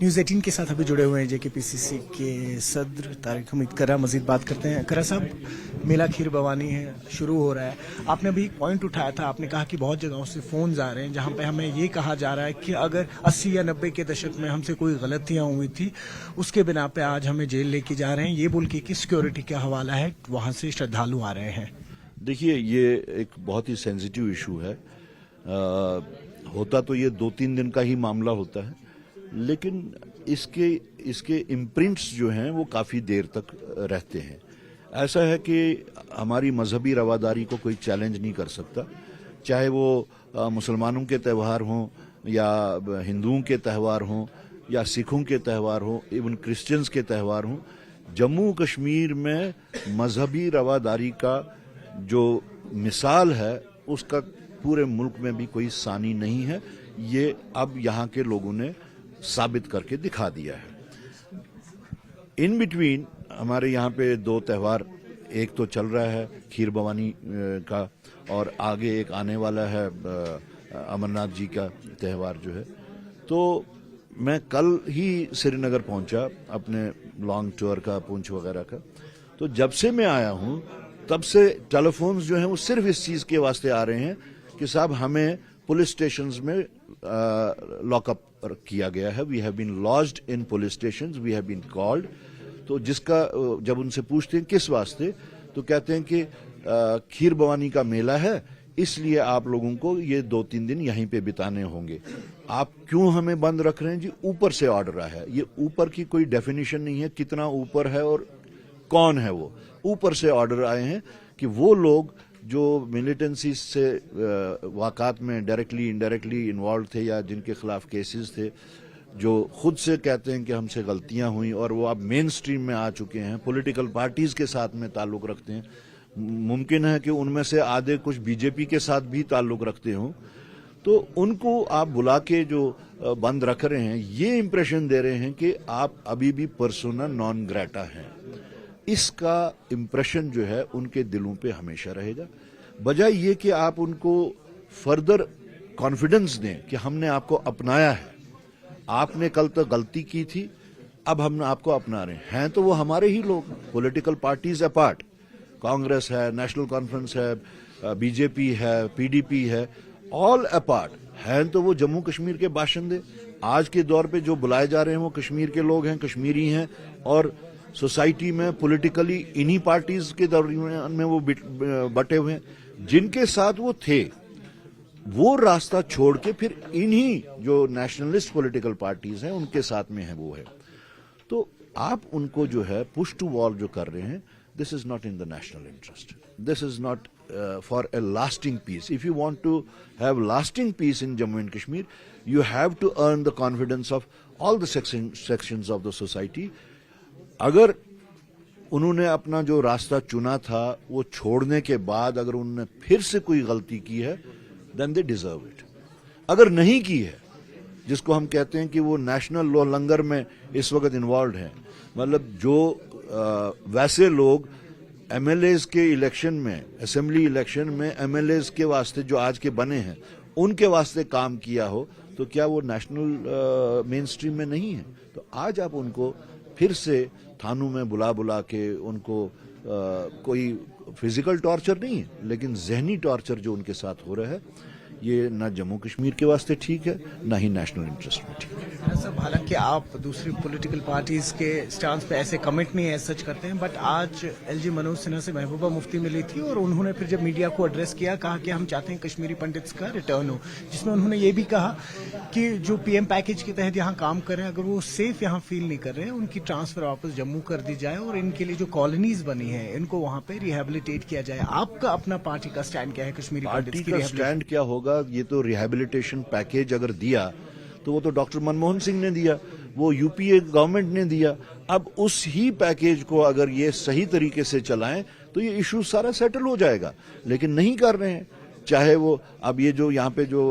News 18 के साथ अभी जुड़े हुए हैं जेकेपीसीसी के सदर तारिक हमीद कर्रा। मजीद बात करते हैं। कर्रा साहब, मेला खीर भवानी है, शुरू हो रहा है। आपने अभी एक पॉइंट उठाया था, आपने कहा कि बहुत जगहों से फोन्स आ रहे हैं जहां पे हमें ये कहा जा रहा है कि अगर 80 या 90 के दशक में हमसे कोई गलतियां हुई थी उसके बिना पे आज हमें जेल लेके जा रहे हैं, ये बोल के कि सिक्योरिटी का हवाला है, वहां से श्रद्धालु आ रहे हैं। देखिए, ये एक बहुत ही सेंसिटिव इशू है। होता तो ये 2-3 दिन का ही मामला होता है, लेकिन इसके इम्प्रिंट्स जो हैं वो काफ़ी देर तक रहते हैं। ऐसा है कि हमारी मजहबी रवादारी को कोई चैलेंज नहीं कर सकता, चाहे वो मुसलमानों के त्यौहार हों या हिंदुओं के त्यौहार हों या सिखों के त्यौहार हों, इवन क्रिश्चियंस के त्यौहार हों। जम्मू कश्मीर में मजहबी रवादारी का जो मिसाल है उसका पूरे मुल्क में भी कोई सानी नहीं है। ये अब यहाँ के लोगों ने साबित करके दिखा दिया है। इन बिटवीन हमारे यहाँ पे 2 त्यौहार, एक तो चल रहा है खीर भवानी का, और आगे एक आने वाला है अमरनाथ जी का त्यौहार जो है। तो मैं कल ही श्रीनगर पहुंचा अपने लॉन्ग टूर का, पुंछ वगैरह का। तो जब से मैं आया हूं तब से टेलीफोन्स जो हैं वो सिर्फ इस चीज़ के वास्ते आ रहे हैं कि साहब हमें पुलिस स्टेशंस में लॉकअप किया गया है। We have been lodged in police stations, we have been called. तो जिसका जब उनसे पूछते हैं किस वास्ते, तो कहते हैं कि खीर भवानी का मेला है, इसलिए आप लोगों को ये 2-3 दिन यहीं पे बिताने होंगे। आप क्यों हमें बंद रख रहे हैं जी? ऊपर से ऑर्डर आया है। ये ऊपर की कोई डेफिनेशन नहीं है, कितना ऊपर है और कौन है वो। ऊपर से ऑर्डर आए हैं कि वो लोग जो मिलिटेंसी से वाक़ात में डायरेक्टली इनडायरेक्टली इन्वॉल्व थे या जिनके खिलाफ केसेस थे, जो खुद से कहते हैं कि हमसे गलतियां हुई और वो अब मेन स्ट्रीम में आ चुके हैं, पॉलिटिकल पार्टीज के साथ में ताल्लुक़ रखते हैं, मुमकिन है कि उनमें से आधे कुछ बीजेपी के साथ भी ताल्लुक़ रखते हों, तो उनको आप बुला के जो बंद रख रहे हैं, ये इंप्रेशन दे रहे हैं कि आप अभी भी पर्सोना नॉन ग्रेटा हैं। इसका इंप्रेशन जो है उनके दिलों पे हमेशा रहेगा। बजाय ये कि आप उनको फर्दर कॉन्फिडेंस दें कि हमने आपको अपनाया है, आपने कल तक गलती की थी, अब हम आपको अपना रहे हैं तो वो हमारे ही लोग। पॉलिटिकल पार्टीज अपार्ट, कांग्रेस है, नेशनल कॉन्फ्रेंस है, बीजेपी है, पीडीपी है, ऑल अपार्ट हैं तो वो जम्मू कश्मीर के बाशिंदे। आज के दौर पे जो बुलाए जा रहे हैं वो कश्मीर के लोग हैं, कश्मीरी हैं, और सोसाइटी में पॉलिटिकली इन्हीं पार्टीज के दरमियान में वो बटे हुए हैं। जिनके साथ वो थे वो रास्ता छोड़ के फिर इन्हीं जो नेशनलिस्ट पॉलिटिकल पार्टीज हैं उनके साथ में है वो है। तो आप उनको जो है पुश टू वॉल जो कर रहे हैं, this is not in the national interest, this is not for a lasting peace. If you want to have lasting peace in Jammu and Kashmir, you have to earn the confidence of all the sections of the society. अगर उन्होंने अपना जो रास्ता चुना था वो छोड़ने के बाद अगर उन्होंने फिर से कोई गलती की है, देन दे डिजर्व इट। अगर नहीं की है, जिसको हम कहते हैं कि वो नेशनल लॉ लंगर में इस वक्त इन्वॉल्व हैं, मतलब जो वैसे लोग एमएलएज के इलेक्शन में, असेंबली इलेक्शन में एमएलएज के वास्ते जो आज के बने हैं उनके वास्ते काम किया हो, तो क्या वो नेशनल मेन स्ट्रीम में नहीं है? तो आज आप उनको फिर से थानों में बुला बुला के उनको कोई फिजिकल टॉर्चर नहीं है, लेकिन जहनी टॉर्चर जो उनके साथ हो रहा है, ये ना जम्मू कश्मीर के वास्ते ठीक है, ना ही नेशनल इंटरेस्ट में ठीक है। सब हालांकि आप दूसरी पॉलिटिकल पार्टीज के स्टांस पे ऐसे कमेंट नहीं ऐसा सच करते हैं, बट आज एलजी मनोज सिन्हा से महबूबा मुफ्ती मिली थी और उन्होंने फिर जब मीडिया को एड्रेस किया, कहा कि हम चाहते हैं कश्मीरी पंडित्स का रिटर्न हो, जिसमें उन्होंने ये भी कहा कि जो पीएम पैकेज के तहत यहाँ काम कर रहे हैं, अगर वो सेफ यहाँ फील नहीं कर रहे हैं, उनकी ट्रांसफर वापस जम्मू कर दी जाए और इनके लिए जो कॉलोनीज बनी है इनको वहां पे रिहेबिलिटेट किया जाए। आपका अपना पार्टी का स्टैंड क्या है कश्मीरी पंडित्स की? स्टैंड क्या होगा? ये तो रिहेबिलिटेशन पैकेज अगर दिया तो वो तो डॉक्टर मनमोहन सिंह ने दिया, वो यूपीए गवर्नमेंट ने दिया। अब उस ही पैकेज को अगर ये सही तरीके से चलाएं तो ये इशू सारा सेटल हो जाएगा, लेकिन नहीं कर रहे हैं। चाहे वो अब ये जो यहाँ पे जो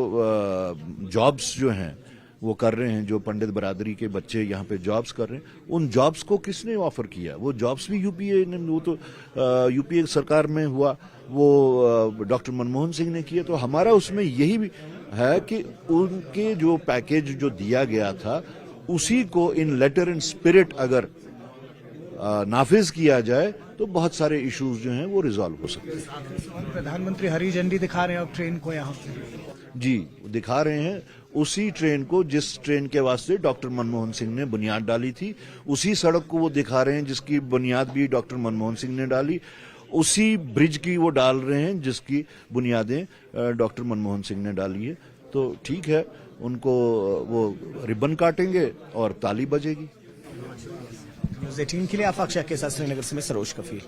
जॉब्स जो हैं वो कर रहे हैं, जो पंडित बरादरी के बच्चे यहाँ पे जॉब्स कर रहे हैं, उन जॉब्स को किसने ऑफर किया? वो जॉब्स भी यूपीए ने, वो तो यूपीए सरकार में हुआ, वो डॉक्टर मनमोहन सिंह ने किया। तो हमारा उसमें यही भी है कि उनके जो पैकेज जो दिया गया था उसी को इन लेटर एंड स्पिरिट अगर नाफिज किया जाए तो बहुत सारे इश्यूज जो हैं वो रिजॉल्व हो सकते हैं। प्रधानमंत्री हरी झंडी दिखा रहे हैं अब ट्रेन को यहाँ पे। जी दिखा रहे हैं उसी ट्रेन को जिस ट्रेन के वास्ते डॉक्टर मनमोहन सिंह ने बुनियाद डाली थी, उसी सड़क को वो दिखा रहे हैं जिसकी बुनियाद भी डॉक्टर मनमोहन सिंह ने डाली, उसी ब्रिज की वो डाल रहे हैं जिसकी बुनियादें डॉक्टर मनमोहन सिंह ने डाली है। तो ठीक है, उनको वो रिबन काटेंगे और ताली बजेगी। न्यूज़ 18 के लिए आफाक शाह के साथ श्रीनगर से मैं सरोज कफील।